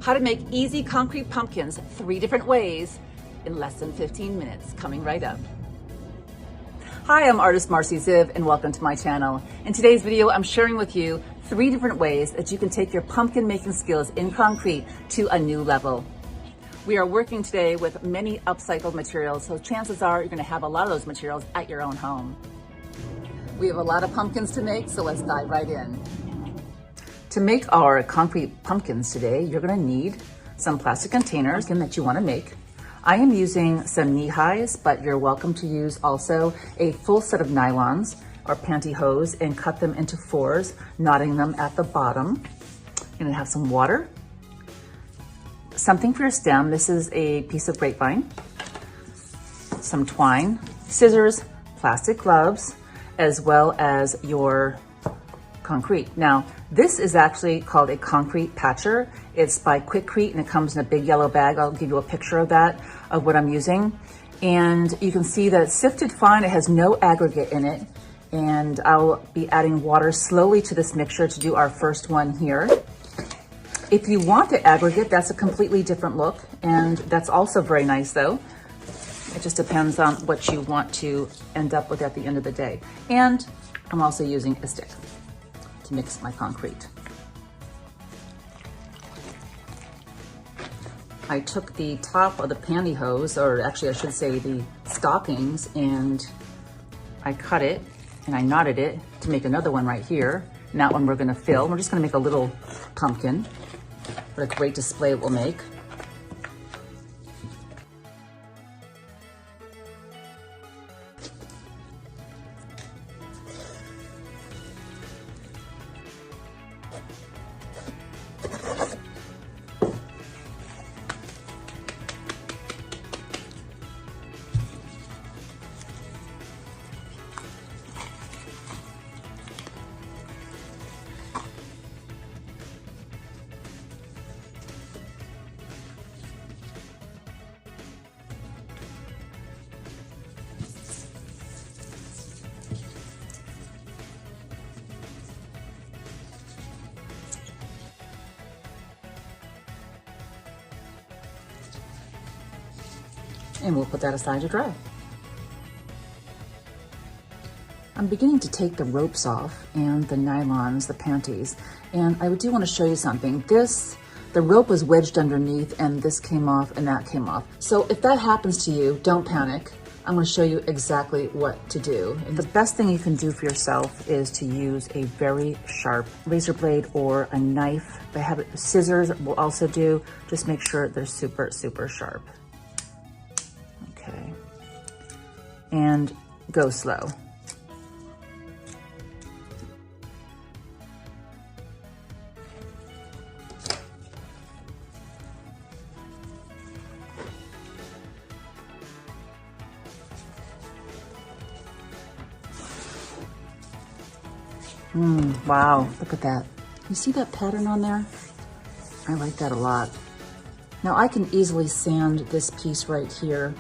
How to make easy concrete pumpkins 3 different ways in less than 15 minutes, coming right up. Hi, I'm artist Marcie Ziv and welcome to my channel. In today's video, I'm sharing with you 3 different ways that you can take your pumpkin making skills in concrete to a new level. We are working today with many upcycled materials, so chances are you're going to have a lot of those materials at your own home. We have a lot of pumpkins to make, so let's dive right in. To make our concrete pumpkins today, you're going to need some plastic containers that you want to make. I am using some knee highs, but you're welcome to use also a full set of nylons or pantyhose and cut them into 4s, knotting them at the bottom. You're going to have some water, something for your stem. This is a piece of grapevine, some twine, scissors, plastic gloves, as well as your concrete. Now, this is actually called a concrete patcher. It's by Quikrete and it comes in a big yellow bag. I'll give you a picture of that, of what I'm using. And you can see that it's sifted fine. It has no aggregate in it. And I'll be adding water slowly to this mixture to do our first one here. If you want the aggregate, that's a completely different look. And that's also very nice though. It just depends on what you want to end up with at the end of the day. And I'm also using a stick to mix my concrete. I took the top of the pantyhose, or actually I should say the stockings, and I cut it and I knotted it to make another one right here. And that one we're gonna fill. We're just gonna make a little pumpkin. What a great display it will make. And we'll put that aside to dry. I'm beginning to take the ropes off and the nylons, the panties, and I do want to show you something. The rope was wedged underneath and this came off and that came off. So if that happens to you, don't panic. I'm going to show you exactly what to do. And the best thing you can do for yourself is to use a very sharp razor blade or a knife. If I have scissors, will also do. Just make sure they're super, super sharp. Okay, and go slow. Wow, look at that. You see that pattern on there? I like that a lot. Now I can easily sand this piece right here.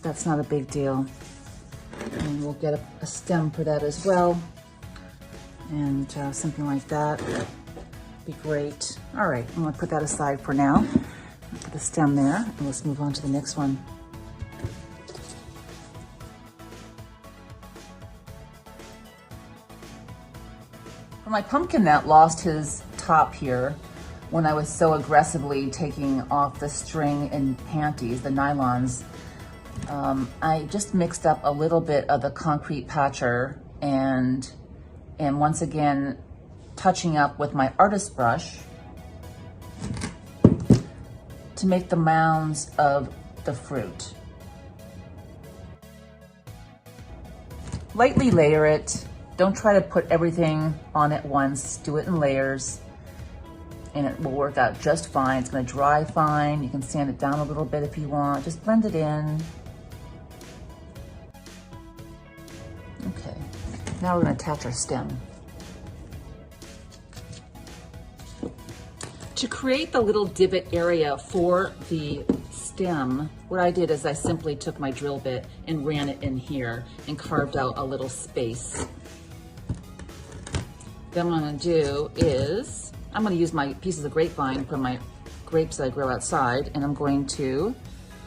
That's not a big deal. And we'll get a stem for that as well. And something like that be great. All right, I'm gonna put that aside for now. I'll put the stem there and let's move on to the next one. For my pumpkin that lost his top here, when I was so aggressively taking off the string and panties, the nylons, I just mixed up a little bit of the concrete patcher and once again, touching up with my artist brush to make the mounds of the fruit. Lightly layer it. Don't try to put everything on at once. Do it in layers and it will work out just fine. It's gonna dry fine. You can sand it down a little bit if you want. Just blend it in. Okay, now we're gonna attach our stem. To create the little divot area for the stem, what I did is I simply took my drill bit and ran it in here and carved out a little space. Then what I'm gonna do is I'm going to use my pieces of grapevine from my grapes that I grow outside, and I'm going to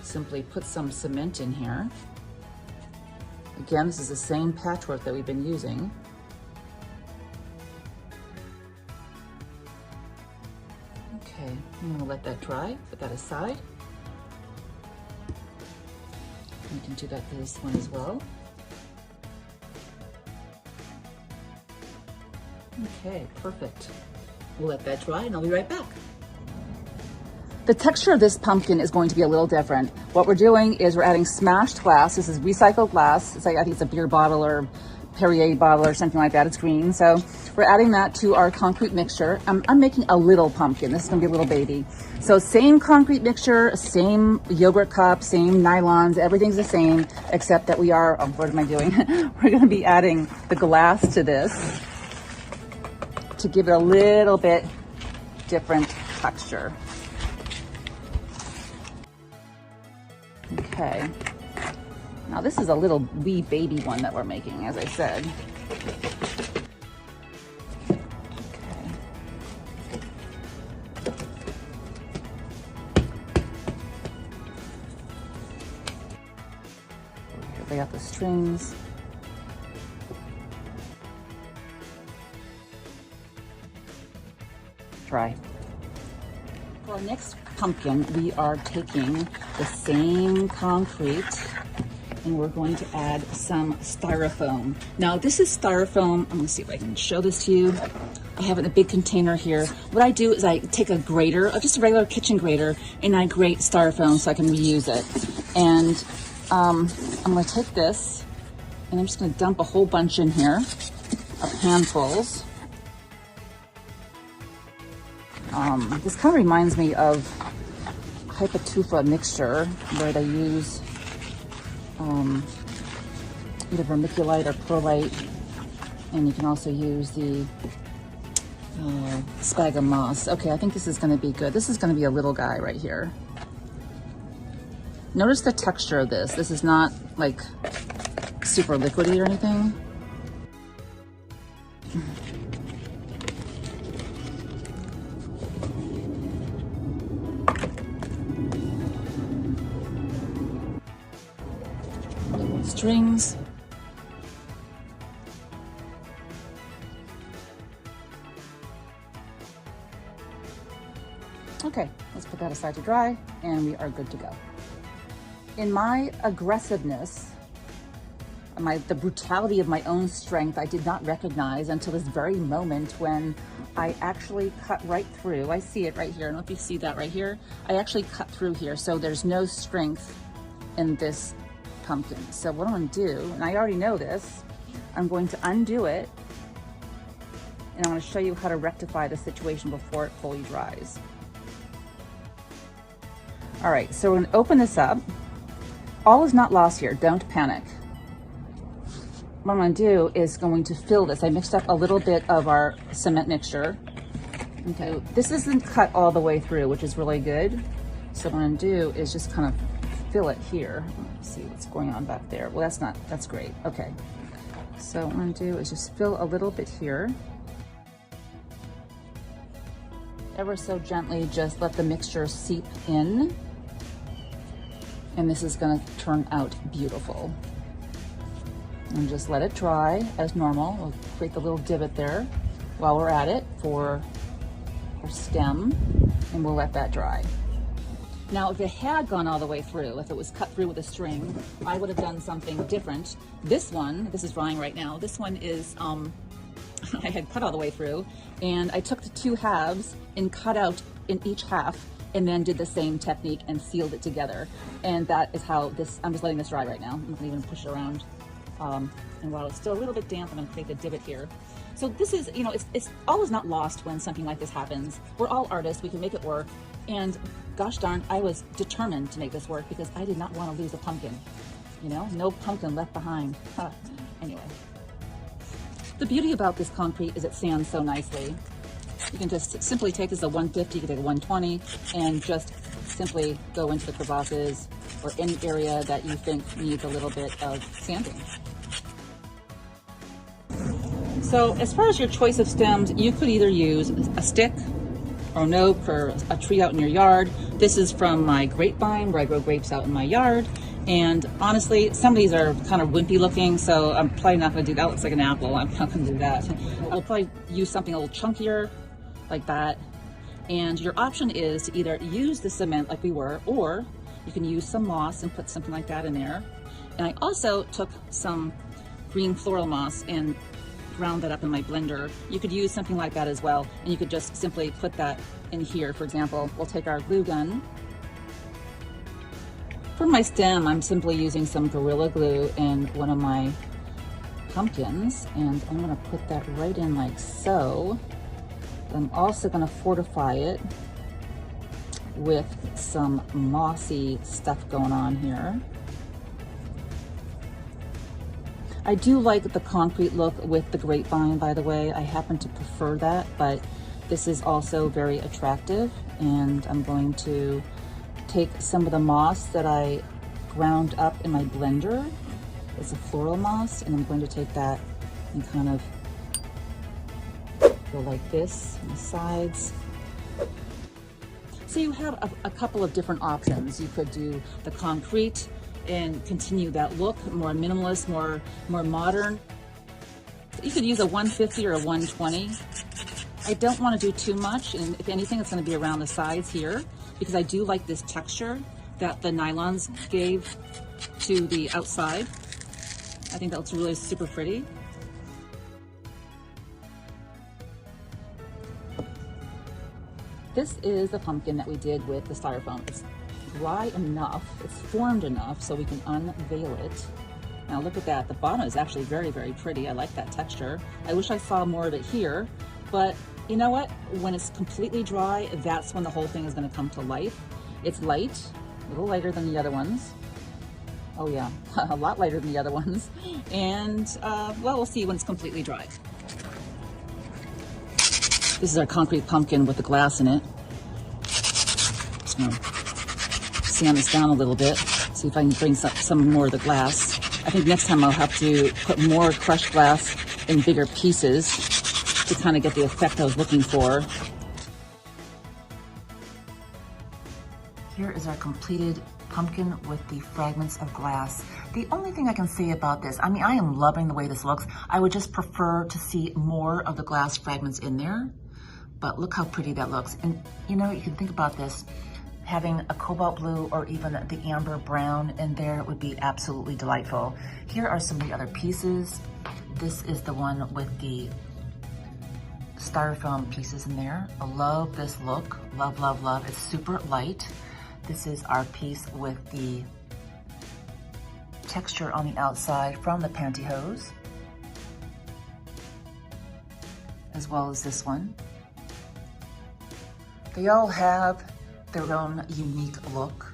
simply put some cement in here. Again, this is the same patchwork that we've been using. Okay, I'm going to let that dry, put that aside. We can do that for this one as well. Okay, perfect. We'll let that dry and I'll be right back. The texture of this pumpkin is going to be a little different. What we're doing is we're adding smashed glass. This is recycled glass. It's like, I think it's a beer bottle or Perrier bottle or something like that. It's green. So we're adding that to our concrete mixture. I'm making a little pumpkin. This is gonna be a little baby. So same concrete mixture, same yogurt cup, same nylons, everything's the same, except that we are, oh, what am I doing? We're gonna be adding the glass to this to give it a little bit different texture. Okay. Now this is a little wee baby one that we're making, as I said. Here they got the strings. Try. For our next pumpkin, we are taking the same concrete and we're going to add some styrofoam. Now this is styrofoam. I'm gonna see if I can show this to you. I have it in a big container here. What I do is I take a grater, just a regular kitchen grater, and I grate styrofoam so I can reuse it. And I'm gonna take this and I'm just gonna dump a whole bunch in here of handfuls. This kind of reminds me of hypatufa mixture where they use either vermiculite or perlite, and you can also use the sphagnum moss. Okay, I think this is going to be good. This is going to be a little guy right here. Notice the texture of this. This is not like super liquidy or anything. Strings. Okay, let's put that aside to dry and we are good to go. In my aggressiveness, the brutality of my own strength, I did not recognize until this very moment when I actually cut right through. I see it right here. I don't know if you see that right here. I actually cut through here, so there's no strength in this pumpkin. So what I'm going to do, and I already know this, I'm going to undo it and I'm going to show you how to rectify the situation before it fully dries. All right, so we're going to open this up. All is not lost here. Don't panic. What I'm going to do is going to fill this. I mixed up a little bit of our cement mixture. Okay, this isn't cut all the way through, which is really good. So what I'm going to do is just kind of fill it here. Let's see what's going on back there. Well, that's great. Okay. So what I'm going to do is just fill a little bit here. Ever so gently, just let the mixture seep in. And this is going to turn out beautiful. And just let it dry as normal. We'll create the little divot there while we're at it for our stem, and we'll let that dry. Now, if it had gone all the way through, if it was cut through with a string, I would have done something different. This one, this is drying right now. This one is, I had cut all the way through, and I took the two halves and cut out in each half, and then did the same technique and sealed it together. And that is how this, I'm just letting this dry right now. I'm not gonna even push it around. And while it's still a little bit damp, I'm gonna create the divot here. So this is, you know, it's always not lost when something like this happens. We're all artists, we can make it work. And gosh darn, I was determined to make this work because I did not want to lose a pumpkin. You know, no pumpkin left behind. Anyway. The beauty about this concrete is it sands so nicely. You can just simply take this a 150, you can take a 120, and just simply go into the crevasses or any area that you think needs a little bit of sanding. So as far as your choice of stems, you could either use a stick or no for a tree out in your yard. This is from my grapevine where I grow grapes out in my yard. And honestly, some of these are kind of wimpy looking, so I'm probably not going to do that. Looks like an apple. I'm not going to do that. I'll probably use something a little chunkier like that. And your option is to either use the cement like we were, or you can use some moss and put something like that in there. And I also took some green floral moss and ground that up in my blender. You could use something like that as well, and you could just simply put that in here. For example, we'll take our glue gun. For my stem, I'm simply using some Gorilla Glue and one of my pumpkins, and I'm gonna put that right in like so. I'm also gonna fortify it with some mossy stuff going on here. I do like the concrete look with the grapevine, by the way. I happen to prefer that, but this is also very attractive. And I'm going to take some of the moss that I ground up in my blender. It's a floral moss, and I'm going to take that and kind of go like this on the sides. So you have a couple of different options. You could do the concrete and continue that look, more minimalist, more modern. You could use a 150 or a 120. I don't want to do too much, and if anything, it's going to be around the sides here, because I do like this texture that the nylons gave to the outside. I think that looks really super pretty. This is the pumpkin that we did with the styrofoam. It's dry enough, it's formed enough so we can unveil it. Now look at that, the bottom is actually very, very pretty. I like that texture. I wish I saw more of it here, but you know what? When it's completely dry, that's when the whole thing is gonna come to life. It's light, a little lighter than the other ones. Oh yeah, a lot lighter than the other ones. And well, we'll see when it's completely dry. This is our concrete pumpkin with the glass in it. Just gonna sand this down a little bit, see if I can bring some more of the glass. I think next time I'll have to put more crushed glass in bigger pieces to kind of get the effect I was looking for. Here is our completed pumpkin with the fragments of glass. The only thing I can say about this, I mean, I am loving the way this looks. I would just prefer to see more of the glass fragments in there, but look how pretty that looks. And you know, you can think about this, having a cobalt blue or even the amber brown in there would be absolutely delightful. Here are some of the other pieces. This is the one with the styrofoam pieces in there. I love this look, love, love, love. It's super light. This is our piece with the texture on the outside from the pantyhose, as well as this one. They all have their own unique look.